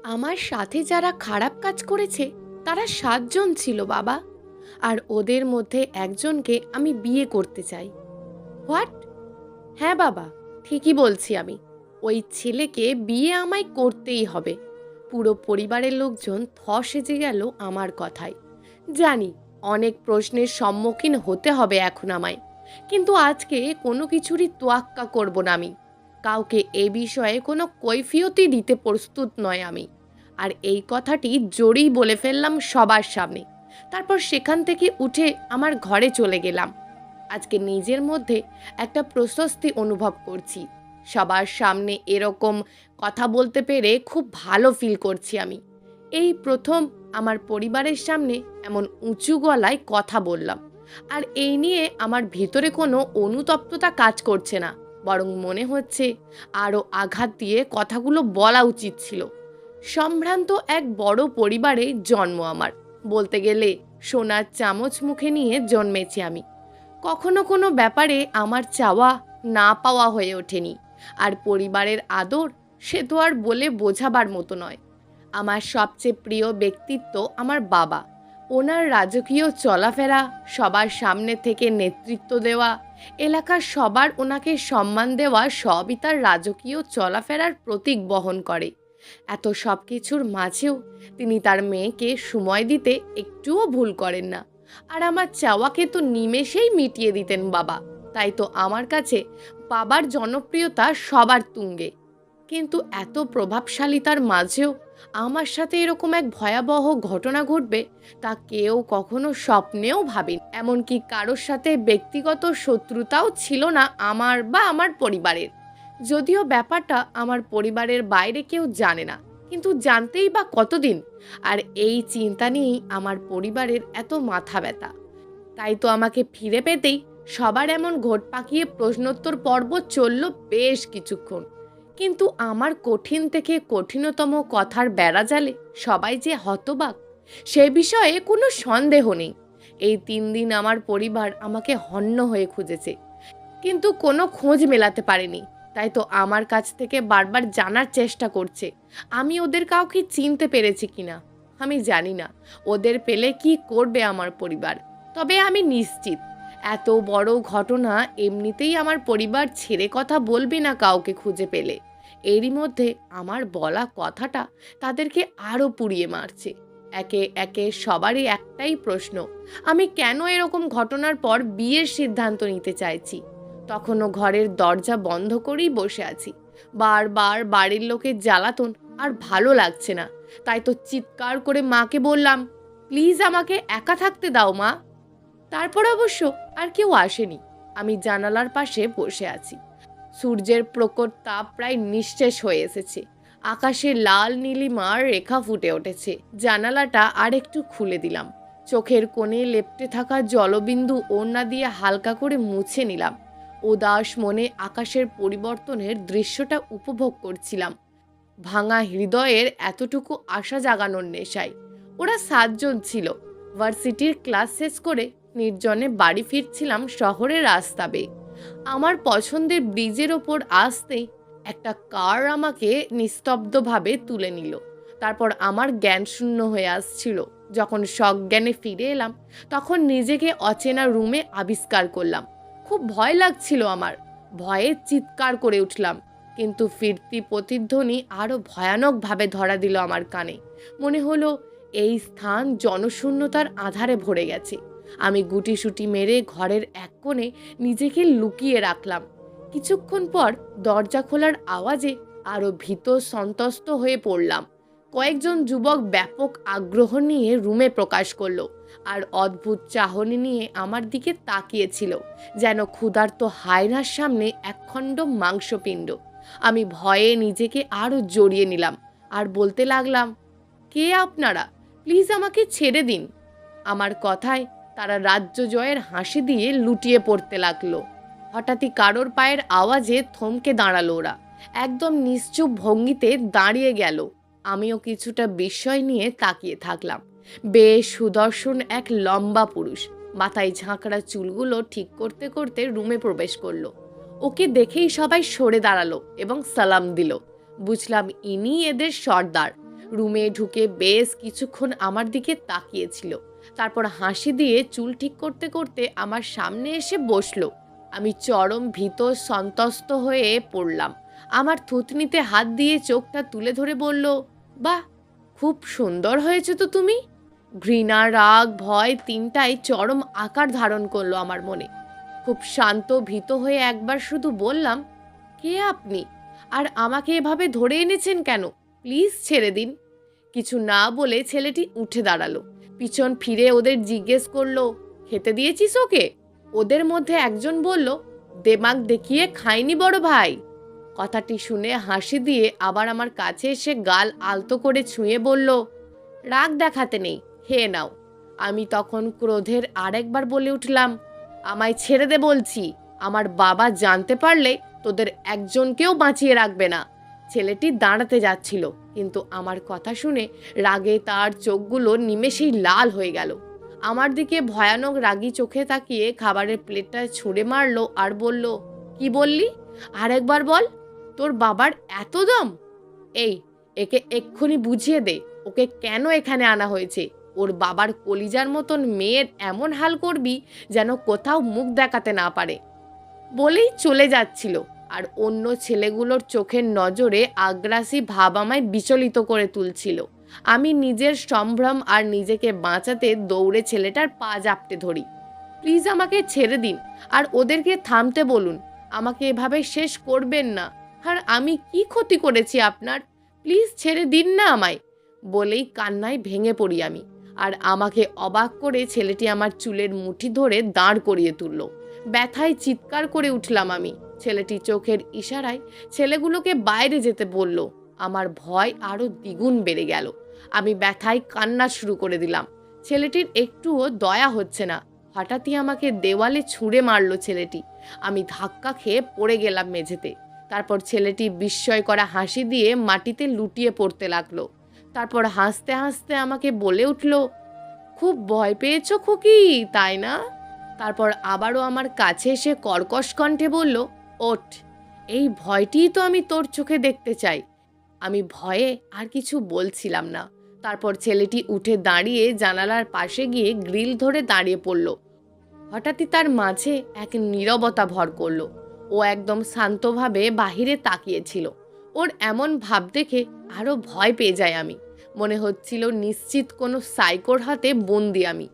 আমার সাথে যারা খারাপ কাজ করেছে তারা 7 জন ছিল বাবা। আর ওদের মধ্যে একজনকে আমি বিয়ে করতে চাই। হোয়াট? হ্যাঁ বাবা, ঠিকই বলছি আমি। ওই ছেলেকে বিয়ে আমায় করতেই হবে। পুরো পরিবারের লোকজন থ সেজে গেল আমার কথায়। জানি অনেক প্রশ্নের সম্মুখীন হতে হবে এখন আমায়, কিন্তু আজকে কোনো কিছুরই তোয়াক্কা করব না আমি। কাউকে এ বিষয়ে কোনো কৈফিয়তই দিতে প্রস্তুত নয় আমি। আর এই কথাটি জোরেই বলে ফেললাম সবার সামনে। তারপর সেখান থেকে উঠে আমার ঘরে চলে গেলাম। আজকে নিজের মধ্যে একটা প্রশস্তি অনুভব করছি। সবার সামনে এরকম কথা বলতে পেরে খুব ভালো ফিল করছি আমি। এই প্রথম আমার পরিবারের সামনে এমন উঁচু গলায় কথা বললাম। আর এই নিয়ে আমার ভিতরে কোনো অনুতপ্ততা কাজ করছে না, বরং মনে হচ্ছে আরও আঘাত দিয়ে কথাগুলো বলা উচিত ছিল। সম্ভ্রান্ত এক বড় পরিবারে জন্ম আমার। বলতে গেলে সোনার চামচ মুখে নিয়ে জন্মেছি আমি। কখনো কোনো ব্যাপারে আমার চাওয়া না পাওয়া হয়ে ওঠেনি। আর পরিবারের আদর, সে তো আর বলে বোঝাবার মতো নয়। আমার সবচেয়ে প্রিয় ব্যক্তিত্ব আমার বাবা। ওনার রাজকীয় চলাফেরা, সবার সামনে থেকে নেতৃত্ব দেওয়া, এলাকার সবার ওনাকে সম্মান দেওয়া, সবই তার রাজকীয় চলাফেরার প্রতীক বহন করে। এত সব কিছুর মাঝেও তিনি তার মেয়েকে সময় দিতে একটুও ভুল করেন না। আর আমার চাওয়াকে তো নিমেষেই মিটিয়ে দিতেন বাবা। তাই তো আমার কাছে বাবার জনপ্রিয়তা সবার তুঙ্গে। কিন্তু এত প্রভাবশালিতার মাঝেও আমার সাথে এরকম এক ভয়াবহ ঘটনা ঘটবে তা কেউ কখনো স্বপ্নেও ভাবেনি। এমনকি কারোর সাথে ব্যক্তিগত শত্রুতাও ছিল না আমার বা আমার পরিবারের। যদিও ব্যাপারটা আমার পরিবারের বাইরে কেউ জানে না, কিন্তু জানতেই বা কতদিন। আর এই চিন্তা নিয়েই আমার পরিবারের এত মাথা ব্যথা। তাই তো আমাকে ফিরে পেতেই সবার এমন ঘোট পাকিয়ে প্রশ্নোত্তর পর্ব চলল বেশ কিছুক্ষণ। কিন্তু আমার কঠিন থেকে কঠিনতম কথার বেড়াজালে সবাই যে হতবাক, সে বিষয়ে কোনো সন্দেহ নেই। এই 3 দিন আমার পরিবার আমাকে হন্য হয়ে খুঁজেছে, কিন্তু কোনো খোঁজ মেলাতে পারেনি। তাই তো আমার কাছ থেকে বারবার জানার চেষ্টা করছে আমি ওদের কাউকে চিনতে পেরেছি কিনা। আমি জানি না ওদের পেলে কি করবে আমার পরিবার, তবে আমি নিশ্চিত এত বড় ঘটনা এমনিতেই আমার পরিবার ছেড়ে কথা বলবে না কাউকে খুঁজে পেলে। এরই মধ্যে আমার বলা কথাটা তাদেরকে আরও পুড়িয়ে মারছে। একে একে সবারই একটাই প্রশ্ন, আমি কেন এরকম ঘটনার পর বিয়ের সিদ্ধান্ত নিতে চাইছি। তখনও ঘরের দরজা বন্ধ করেই বসে আছি। বারবার বাড়ির লোকের জ্বালাতন আর ভালো লাগছে না। তাই তো চিৎকার করে মাকে বললাম, প্লিজ আমাকে একা থাকতে দাও মা। তারপর অবশ্য আর কেউ আসেনি। আমি জানালার পাশে বসে আছি। সূর্যের প্রখর তাপ প্রায় নিঃশেষ হয়ে এসেছে। আকাশে লাল নীলিমার রেখা ফুটে উঠেছে। জানালাটা আর একটু খুলে দিলাম। চোখের কোণে লেপ্টে থাকা জলবিন্দু ওড়না দিয়ে হালকা করে মুছে নিলাম। উদাস মনে আকাশের পরিবর্তনের দৃশ্যটা উপভোগ করছিলাম, ভাঙা হৃদয়ের এতটুকু আশা জাগানোর নেশায়। ওরা 7 জন ছিল। ভার্সিটির ক্লাস শেষ করে নির্জনে বাড়ি ফিরছিলাম শহরের রাস্তা বেয়ে। আমার পছন্দের ব্রিজের ওপর আসতেই একটা কার আমাকে নিস্তব্ধভাবে তুলে নিল। তারপর আমার জ্ঞান শূন্য হয়ে আসছিল। যখন সজ্ঞানে ফিরে এলাম, তখন নিজেকে অচেনা রুমে আবিষ্কার করলাম। খুব ভয় লাগছিল আমার। ভয়ে চিৎকার করে উঠলাম, কিন্তু ফিরতি প্রতিধ্বনি আরও ভয়ানকভাবে ধরা দিল আমার কানে। মনে হলো এই স্থান জনশূন্যতার আধারে ভরে গেছে। আমি গুটিসুটি মেরে ঘরের এক কোণে নিজেকে লুকিয়ে রাখলাম। কিছুক্ষণ পর দরজা খোলার আওয়াজে আরও ভীত সন্ত্রস্ত হয়ে পড়লাম। কয়েকজন যুবক ব্যাপক আগ্রহ নিয়ে রুমে প্রকাশ করলো, আর অদ্ভুত চাহনি নিয়ে আমার দিকে তাকিয়েছিল, যেন ক্ষুধার্ত হায়নার সামনে একখণ্ড মাংসপিণ্ড। আমি ভয়ে নিজেকে আরও জড়িয়ে নিলাম আর বলতে লাগলাম, কে আপনারা? প্লিজ আমাকে ছেড়ে দিন। আমার কথায় তারা রাজ্য জয়ের হাসি দিয়ে লুটিয়ে পড়তে লাগলো। হঠাৎই কারোর পায়ের আওয়াজে থমকে দাঁড়ালো ওরা। একদম নিশ্চুপ ভঙ্গিতে দাঁড়িয়ে গেল। আমিও কিছুটা বিস্ময় নিয়ে তাকিয়ে থাকলাম। বেশ সুদর্শন এক লম্বা পুরুষ, মাথায় ঝাঁকড়া চুলগুলো ঠিক করতে করতে রুমে প্রবেশ করলো। ওকে দেখেই সবাই সরে দাঁড়ালো এবং সালাম দিল। বুঝলাম ইনি এদের সর্দার। রুমে ঢুকে বেশ কিছুক্ষণ আমার দিকে তাকিয়েছিল। তারপর হাসি দিয়ে চুল ঠিক করতে করতে আমার সামনে এসে বসলো। আমি চরম ভীত সন্ত্রস্ত হয়ে পড়লাম। আমার থুতনিতে হাত দিয়ে চোখটা তুলে ধরে বলল, বাহ, খুব সুন্দর হয়েছে তো তুমি। ঘৃণা, রাগ, ভয় তিনটাই চরম আকার ধারণ করলো আমার মনে। খুব শান্ত ভীত হয়ে একবার শুধু বললাম, কে আপনি? আর আমাকে এভাবে ধরে এনেছেন কেন? প্লিজ ছেড়ে দিন। কিছু না বলে ছেলেটি উঠে দাঁড়ালো। পিছন ফিরে ওদের জিজ্ঞেস করলো, খেতে দিয়েছিস ওকে? ওদের মধ্যে একজন বলল, দেমাগ দেখিয়ে খাইনি বড় ভাই। কথাটি শুনে হাসি দিয়ে আবার আমার কাছে এসে গাল আলতো করে ছুঁয়ে বলল, রাগ দেখাতে নেই, খেয়ে নাও। আমি তখন ক্রোধের আরেকবার বলে উঠলাম, আমায় ছেড়ে দে বলছি। আমার বাবা জানতে পারলে তোদের একজনকেও বাঁচিয়ে রাখবে না। ছেলেটি দাঁড়াতে যাচ্ছিল, কিন্তু আমার কথা শুনে রাগে তার চোখগুলো নিমেষেই লাল হয়ে গেল। আমার দিকে ভয়ানক রাগী চোখে তাকিয়ে খাবারের প্লেটটা ছুঁড়ে মারলো আর বলল, কি বললি? আরেকবার বল। তোর বাবার এত দম? এই, একে এক্ষুনি বুঝিয়ে দে ওকে কেন এখানে আনা হয়েছে। ওর বাবার কলিজার মতন মেয়ের এমন হাল করবি যেন কোথাও মুখ দেখাতে না পারে। বলেই চলে যাচ্ছিল, আর অন্য ছেলেগুলোর চোখের নজরে আগ্রাসী ভাব আমায় বিচলিত করে তুলছিল। আমি নিজের সম্ভ্রম আর নিজেকে বাঁচাতে দৌড়ে ছেলেটার পা জাপটে ধরি। প্লিজ আমাকে ছেড়ে দিন, আর ওদেরকে থামতে বলুন। আমাকে এভাবে শেষ করবেন না। আর আমি কি ক্ষতি করেছি আপনার? প্লিজ ছেড়ে দিন না আমায়। বলেই কান্নায় ভেঙে পড়ি আমি। আর আমাকে অবাক করে ছেলেটি আমার চুলের মুঠি ধরে দাঁড় করিয়ে তুলল। ব্যথায় চিৎকার করে উঠলাম আমি। ছেলেটি চোখের ইশারায় ছেলেগুলোকে বাইরে যেতে বলল। আমার ভয় আরো দ্বিগুণ বেড়ে গেল। আমি ব্যথায় কান্না শুরু করে দিলাম। ছেলেটির একটুও দয়া হচ্ছে না। হঠাৎই আমাকে দেওয়ালে ছুঁড়ে মারল ছেলেটি। আমি ধাক্কা খেয়ে পড়ে গেলাম মেঝেতে। তারপর ছেলেটি বিস্ময় করা হাসি দিয়ে মাটিতে লুটিয়ে পড়তে লাগলো। তারপর হাসতে হাসতে আমাকে বলে উঠল, খুব ভয় পেয়েছো খুকি, তাই না? তারপর আবারও আমার কাছে এসে কর্কশ কণ্ঠে বলল, ওঠ, এই ভয়টিই তো আমি তোর চোখে দেখতে চাই। আমি ভয়ে আর কিছু বলছিলাম না। তারপর ছেলেটি উঠে দাঁড়িয়ে জানালার পাশে গিয়ে গ্রিল ধরে দাঁড়িয়ে পড়ল। হঠাৎই তার মাঝে এক নীরবতা ভর করল। ও একদম শান্তভাবে বাহিরে তাকিয়েছিল। ওর এমন ভাব দেখে আরো ভয় পেয়ে যাই আমি। মনে হচ্ছিল নিশ্চিত কোনো সাইকোর হাতে বন্দি আমি।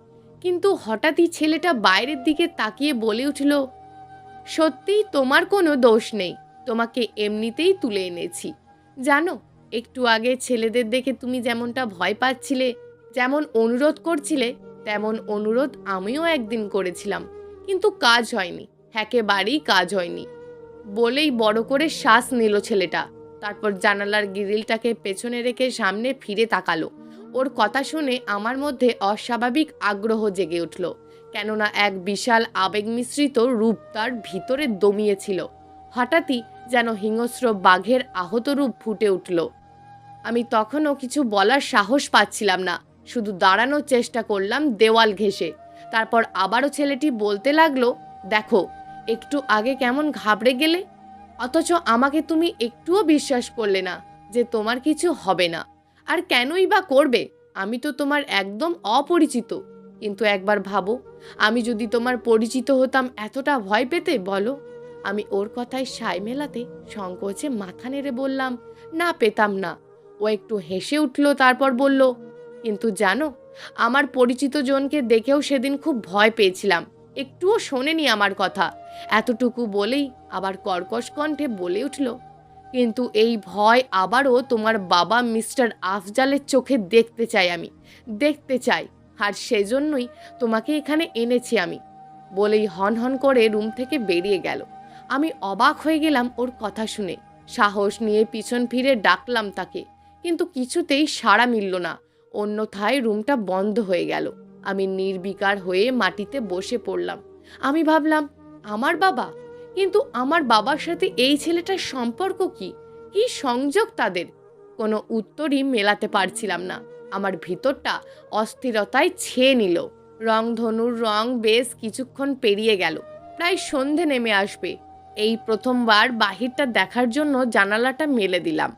কিন্তু হঠাৎই ছেলেটা বাইরের দিকে তাকিয়ে বলে উঠল, সত্যিই তোমার কোনো দোষ নেই, তোমাকে এমনিতেই তুলে এনেছি। জানো, একটু আগে ছেলেদের দেখে তুমি যেমনটা ভয় পাচ্ছিলে, যেমন অনুরোধ করছিলে, তেমন অনুরোধ আমিও একদিন করেছিলাম, কিন্তু কাজ হয়নি, একেবারেই কাজ হয়নি। বলেই বড় করে শ্বাস নিল ছেলেটা। তারপর জানালার গ্রিলটাকে পেছনে রেখে সামনে ফিরে তাকালো। ওর কথা শুনে আমার মধ্যে অস্বাভাবিক আগ্রহ জেগে উঠল, কেননা এক বিশাল আবেগ মিশ্রিত রূপ তার ভিতরে দমিয়েছিল। হঠাৎই যেন হিংস্র বাঘের আহত রূপ ফুটে উঠল। আমি তখনও কিছু বলার সাহস পাচ্ছিলাম না, শুধু দাঁড়ানোর চেষ্টা করলাম দেওয়াল ঘেঁষে। তারপর আবারও ছেলেটি বলতে লাগলো, দেখো, একটু আগে কেমন ঘাবড়ে গেলে, অথচ আমাকে তুমি একটুও বিশ্বাস করলে না যে তোমার কিছু হবে না। আর কেনই বা করবে? আমি তো তোমার একদম অপরিচিত। কিন্তু একবার ভাবো, আমি যদি তোমার পরিচিত হতাম এতটা ভয় পেতে বলো? আমি ওর কথায় সায় মেলাতে সংকোচে মাথা নেড়ে বললাম, না, পেতাম না। ও একটু হেসে উঠল, তারপর বলল, কিন্তু জানো, আমার পরিচিত জনকে দেখেও সেদিন খুব ভয় পেয়েছিলাম, একটুও শোনেনি আমার কথা। এতটুকু বলেই আবার কর্কশ কণ্ঠে বলে উঠল, কিন্তু এই ভয় আবারও তোমার বাবা মিস্টার আফজালের চোখে দেখতে চাই আমি, দেখতে চাই। আর সেজন্যই তোমাকে এখানে এনেছি আমি। বলেই হন হন করে রুম থেকে বেরিয়ে গেল। আমি অবাক হয়ে গেলাম ওর কথা শুনে। সাহস নিয়ে পিছন ফিরে ডাকলাম তাকে, কিন্তু কিছুতেই সাড়া মিলল না। অন্যথায় রুমটা বন্ধ হয়ে গেল। আমি নির্বিকার হয়ে মাটিতে বসে পড়লাম। আমি ভাবলাম, আমার বাবা, কিন্তু আমার বাবার সাথে এই ছেলেটার সম্পর্ক কি? কি সংযোগ তাদের? কোনো উত্তরই মেলাতে পারছিলাম না। আমার ভিতরটা অস্থিরতায় ছেয়ে নিল। রংধনুর রং বেশ কিছুক্ষণ পেরিয়ে গেল, প্রায় সন্ধে নেমে আসবে। এই প্রথমবার বাহিরটা দেখার জন্য জানালাটা মেলে দিলাম।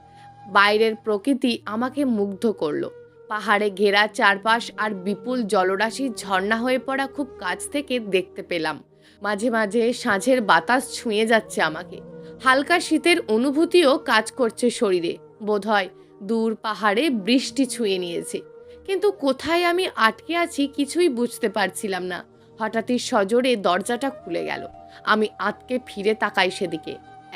বাইরের প্রকৃতি আমাকে মুগ্ধ করলো। পাহাড়ে ঘেরা চারপাশ আর বিপুল জলরাশি ঝর্ণা হয়ে পড়া খুব কাছ থেকে দেখতে পেলাম। মাঝে মাঝে সাঁঝের বাতাস ছুঁয়ে যাচ্ছে আমাকে। হালকা শীতের অনুভূতিও কাজ করছে শরীরে। বোধহয় দূর পাহাড়ে বৃষ্টি ছুঁয়ে নিয়েছে। কিন্তু কোথায় আমি আটকে আছি কিছুই বুঝতে পারছিলাম না। হঠাৎই সজোরে দরজাটা খুলে গেল। আমি আঁতকে ফিরে তাকাই সেদিকে।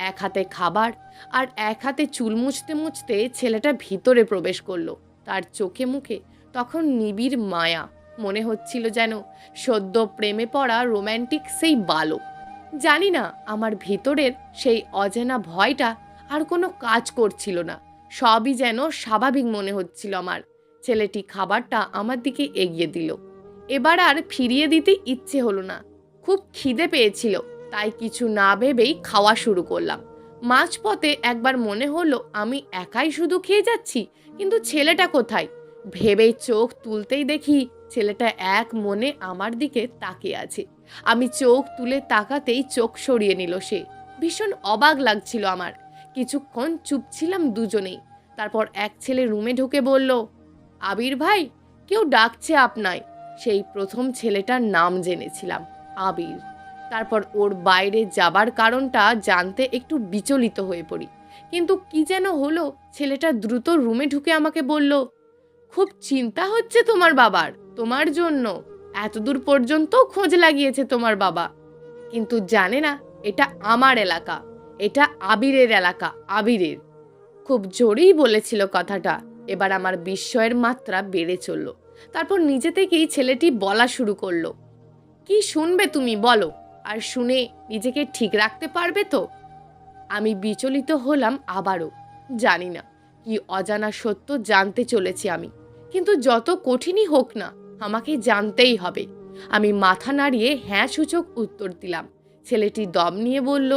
এক হাতে খাবার আর এক হাতে চুল মুছতে মুছতে ছেলেটা ভিতরে প্রবেশ করলো। তার চোখে মুখে তখন নিবিড় মায়া। মনে হচ্ছিল যেন সদ্য প্রেমে পড়া রোম্যান্টিক সেই বালক। জানি না, আমার ভিতরের সেই অজানা ভয়টা আর কোনো কাজ করছিল না। সবই যেন স্বাভাবিক মনে হচ্ছিল আমার। ছেলেটি খাবারটা আমার দিকে এগিয়ে দিল। এবার আর ফিরিয়ে দিতে ইচ্ছে হলো না। খুব খিদে পেয়েছিল, তাই কিছু না ভেবেই খাওয়া শুরু করলাম। মাঝপথে একবার মনে হলো আমি একাই শুধু খেয়ে যাচ্ছি, কিন্তু ছেলেটা কোথায়? ভেবেই চোখ তুলতেই দেখি ছেলেটা এক মনে আমার দিকে তাকিয়ে আছে। আমি চোখ তুলে তাকাতেই চোখ সরিয়ে নিল সে। ভীষণ অবাক লাগছিল আমার। কিছুক্ষণ চুপ ছিলাম দুজনেই। তারপর এক ছেলে রুমে ঢুকে বলল, আবির ভাই, কেউ ডাকছে আপনায়। সেই প্রথম ছেলেটার নাম জেনেছিলাম, আবির। তারপর ওর বাইরে যাবার কারণটা জানতে একটু বিচলিত হয়ে পড়ি। কিন্তু কি যেন হলো, ছেলেটা দ্রুত রুমে ঢুকে আমাকে বলল, খুব চিন্তা হচ্ছে তোমার বাবার, তোমার জন্য এতদূর পর্যন্ত খোঁজ লাগিয়েছে তোমার বাবা। কিন্তু জানে না এটা আমার এলাকা, এটা আবিরের এলাকা, আবিরের। খুব জোরেই বলেছিল কথাটা। এবার আমার বিস্ময়ের মাত্রা বেড়ে চলল। তারপর নিজে থেকেই ছেলেটি বলা শুরু করলো, কি শুনবে তুমি বলো, আর শুনে নিজেকে ঠিক রাখতে পারবে তো? আমি বিচলিত হলাম আবারও। জানি না কি অজানা সত্য জানতে চলেছি আমি, কিন্তু যত কঠিনই হোক না, আমাকে জানতেই হবে। আমি মাথা নাড়িয়ে হ্যাঁ সূচক উত্তর দিলাম। ছেলেটি দম নিয়ে বলল,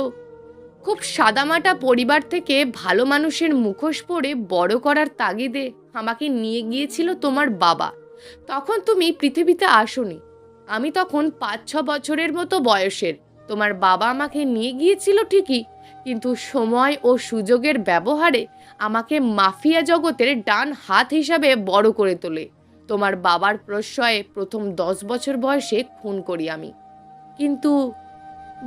খুব সাদামাটা পরিবার থেকে ভালো মানুষের মুখোশ পরে বড় করার তাগিদে আমাকে নিয়ে গিয়েছিল তোমার বাবা। তখন তুমি পৃথিবীতে আসোনি। আমি তখন 5-6 বছরের মতো বয়সের। তোমার বাবা আমাকে নিয়ে গিয়েছিল ঠিকই, কিন্তু সময় ও সুযোগের ব্যবহারে আমাকে মাফিয়া জগতের ডান হাত হিসাবে বড় করে তোলে। তোমার বাবার প্রশ্রয়ে প্রথম 10 বছর বয়সে খুন করি আমি। কিন্তু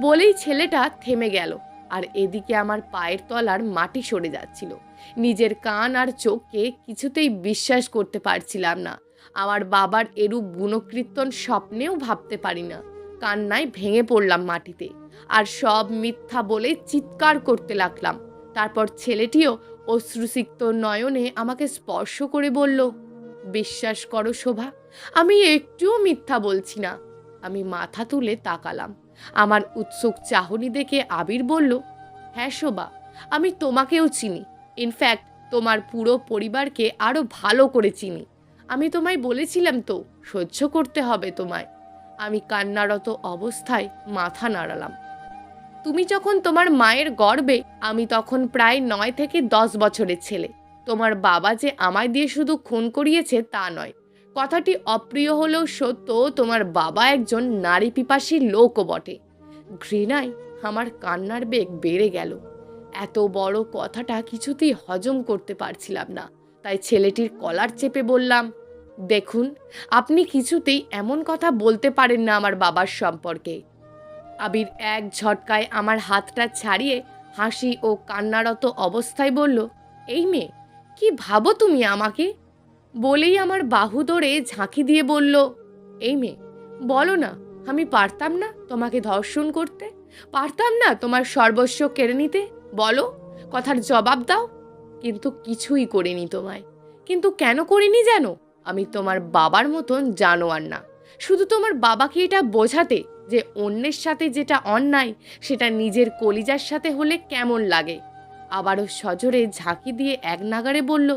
বলেই ছেলেটা থেমে গেল। আর এদিকে আমার পায়ের তলার মাটি সরে যাচ্ছিল। নিজের কান আর চোখকে কিছুতেই বিশ্বাস করতে পারছিলাম না। আমার বাবার এরূপ গুণকীর্তন স্বপ্নেও ভাবতে পারি না। কান্নায় ভেঙে পড়লাম মাটিতে, আর সব মিথ্যা বলে চিৎকার করতে লাগলাম। তারপর ছেলেটিও অশ্রুসিক্ত নয়নে আমাকে স্পর্শ করে বলল, বিশ্বাস করো শোভা, আমি একটুও মিথ্যা বলছি না। আমি মাথা তুলে তাকালাম। আমার উৎসুক চাহনি দেখে আবির বলল, হ্যাঁ শোভা, আমি তোমাকেও চিনি। ইনফ্যাক্ট তোমার পুরো পরিবারকে আরও ভালো করে চিনি। আমি তোমায় বলেছিলাম তো, সহ্য করতে হবে তোমায়। আমি কান্নারত অবস্থায় মাথা নাড়ালাম। তুমি যখন তোমার মায়ের গর্ভে, আমি তখন প্রায় 9 থেকে 10 বছরের ছেলে। তোমার বাবা যে আমায় দিয়ে শুধু খুন করিয়েছে তা নয়। কথাটি অপ্রিয় হলেও সত্য, তোমার বাবা একজন নারী পিপাসী লোকও বটে। ঘৃণায় আমার কান্নার বেগ বেড়ে গেল। এত বড় কথাটা কিছুতেই হজম করতে পারছিলাম না। তাই ছেলেটির কলার চেপে বললাম, দেখুন, আপনি কিছুতেই এমন কথা বলতে পারেন না আমার বাবার সম্পর্কে। আবির এক ঝটকায় আমার হাতটা ছাড়িয়ে হাসি ও কান্নারত অবস্থায় বলল, এই মেয়ে, কি ভাবো তুমি আমাকে? বলেই আমার বাহু ধরে ঝাঁকি দিয়ে বলল, এই মেয়ে, বলো না, আমি পারতাম না তোমাকে ধর্ষণ করতে? পারতাম না তোমার সর্বস্ব কেড়ে নিতে? বলো, কথার জবাব দাও। কিন্তু কিছুই করিনি তোমায়। কিন্তু কেন করিনি জানো? আমি তোমার বাবার মতন জানোয়ার না। শুধু তোমার বাবাকে এটা বোঝাতে যে অন্যের সাথে যেটা অন্যায় সেটা নিজের কলিজার সাথে হলে কেমন লাগে। আবারও সজোরে ঝাঁকি দিয়ে এক নাগাড়ে বলল,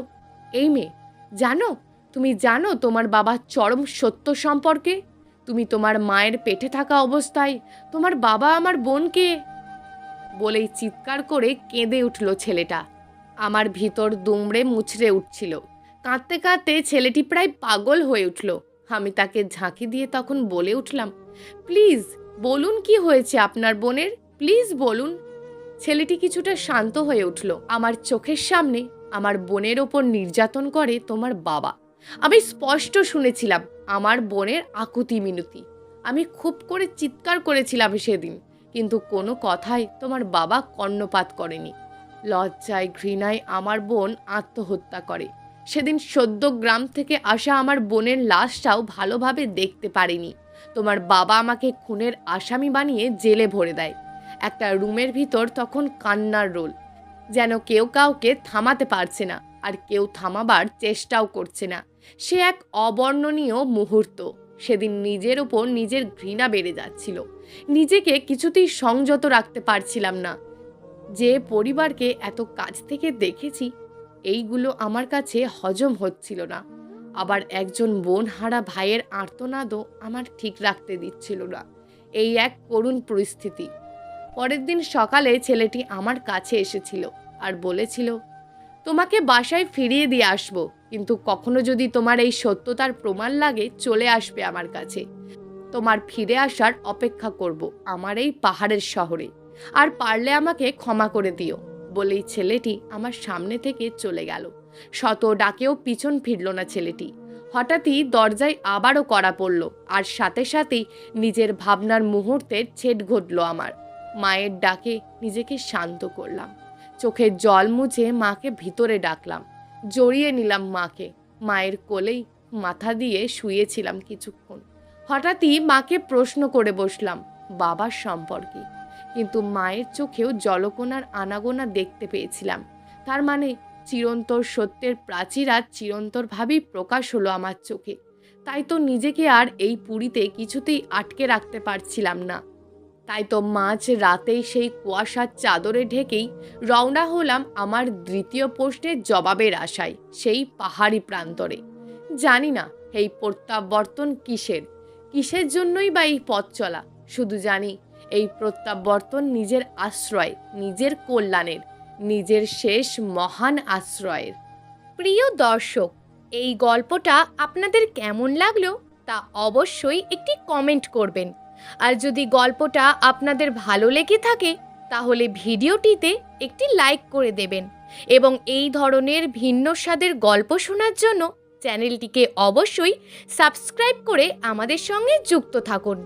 এই মেয়ে, জানো, তুমি জানো তোমার বাবার চরম সত্য সম্পর্কে? তুমি তোমার মায়ের পেটে থাকা অবস্থায় তোমার বাবা আমার বোনকে... বলেই চিৎকার করে কেঁদে উঠল ছেলেটা। আমার ভিতর দুমড়ে মুচড়ে উঠছিল। কাঁদতে কাঁদতে ছেলেটি প্রায় পাগল হয়ে উঠল। আমি তাকে ঝাঁকি দিয়ে তখন বলে উঠলাম, প্লিজ বলুন, কি হয়েছে আপনার বোনের, প্লিজ বলুন। ছেলেটি কিছুটা শান্ত হয়ে উঠল। আমার চোখের সামনে আমার বোনের ওপর নির্যাতন করে তোমার বাবা। আমি স্পষ্ট শুনেছিলাম আমার বোনের আকুতি মিনতি। আমি খুব করে চিৎকার করেছিলাম সেদিন, কিন্তু কোনো কথাই তোমার বাবা কর্ণপাত করেনি। লজ্জায় ঘৃণায় আমার বোন আত্মহত্যা করে। সেদিন সদ্য গ্রাম থেকে আসা আমার বোনের লাশটাও ভালোভাবে দেখতে পারেনি। তোমার বাবা আমাকে খুনের আসামি বানিয়ে জেলে ভরে দেয়। একটা রুমের ভিতর তখন কান্নার রোল, যেন কেউ কাউকে থামাতে পারছে না, আর কেউ থামাবার চেষ্টাও করছে না। সে এক অবর্ণনীয় মুহূর্ত। সেদিন নিজের ওপর নিজের ঘৃণা বেড়ে যাচ্ছিল। নিজেকে কিছুতেই সংযত রাখতে পারছিলাম না। যে পরিবারকে এত কাছ থেকে দেখেছি, এইগুলো আমার কাছে হজম হচ্ছিল না। আবার একজন বোন হারা ভাইয়ের আর্তনাদও আমার ঠিক রাখতে দিচ্ছিল না। এই এক করুণ পরিস্থিতি। পরের দিন সকালে ছেলেটি আমার কাছে এসেছিল আর বলেছিল, তোমাকে বাসায় ফিরিয়ে দিয়ে আসবো, কিন্তু কখনো যদি তোমার এই সত্যতার প্রমাণ লাগে চলে আসবে আমার কাছে। তোমার ফিরে আসার অপেক্ষা করব আমার এই পাহাড়ের শহরে। আর পারলে আমাকে ক্ষমা করে দিও। বলেই ছেলেটি আমার সামনে থেকে চলে গেল। শত ডাকেও পিছন ফিরল না ছেলেটি। হঠাৎই দরজায় আবারও কড়া পড়ল, আর সাথে সাথেই নিজের ভাবনার মুহূর্তের ছেদ ঘটল আমার। মায়ের ডাকে নিজেকে শান্ত করলাম। চোখের জল মুছে মাকে ভিতরে ডাকলাম। জড়িয়ে নিলাম মাকে। মায়ের কোলেই মাথা দিয়ে শুয়েছিলাম কিছুক্ষণ। হঠাৎই মাকে প্রশ্ন করে বসলাম বাবার সম্পর্কে, কিন্তু মায়ের চোখেও জলকণার আনাগোনা দেখতে পেয়েছিলাম। তার মানে চিরন্তর সত্যের প্রাচীর আজ চিরন্তরভাবেই প্রকাশ হলো আমার চোখে। তাই তো নিজেকে আর এই পুরীতে কিছুতেই আটকে রাখতে পারছিলাম না। তাই তো মাঝ রাতেই সেই কুয়াশার চাদরে ঢেকেই রওনা হলাম আমার দ্বিতীয় প্রশ্নের জবাবের আশায় সেই পাহাড়ি প্রান্তরে। জানি না এই প্রত্যাবর্তন কিসের জন্যই বা এই পথ চলা। শুধু জানি এই প্রত্যাবর্তন নিজের আশ্রয়, নিজের কল্যাণের, নিজের শেষ মহান আশ্রয়ের। প্রিয় দর্শক, এই গল্পটা আপনাদের কেমন লাগলো তা অবশ্যই একটি কমেন্ট করবেন। আর যদি গল্পটা আপনাদের ভালো লেগে থাকে তাহলে ভিডিওটিতে একটি লাইক করে দেবেন, এবং এই ধরনের ভিন্ন স্বাদের গল্প শোনার জন্য চ্যানেলটিকে অবশ্যই সাবস্ক্রাইব করে আমাদের সঙ্গে যুক্ত থাকুন।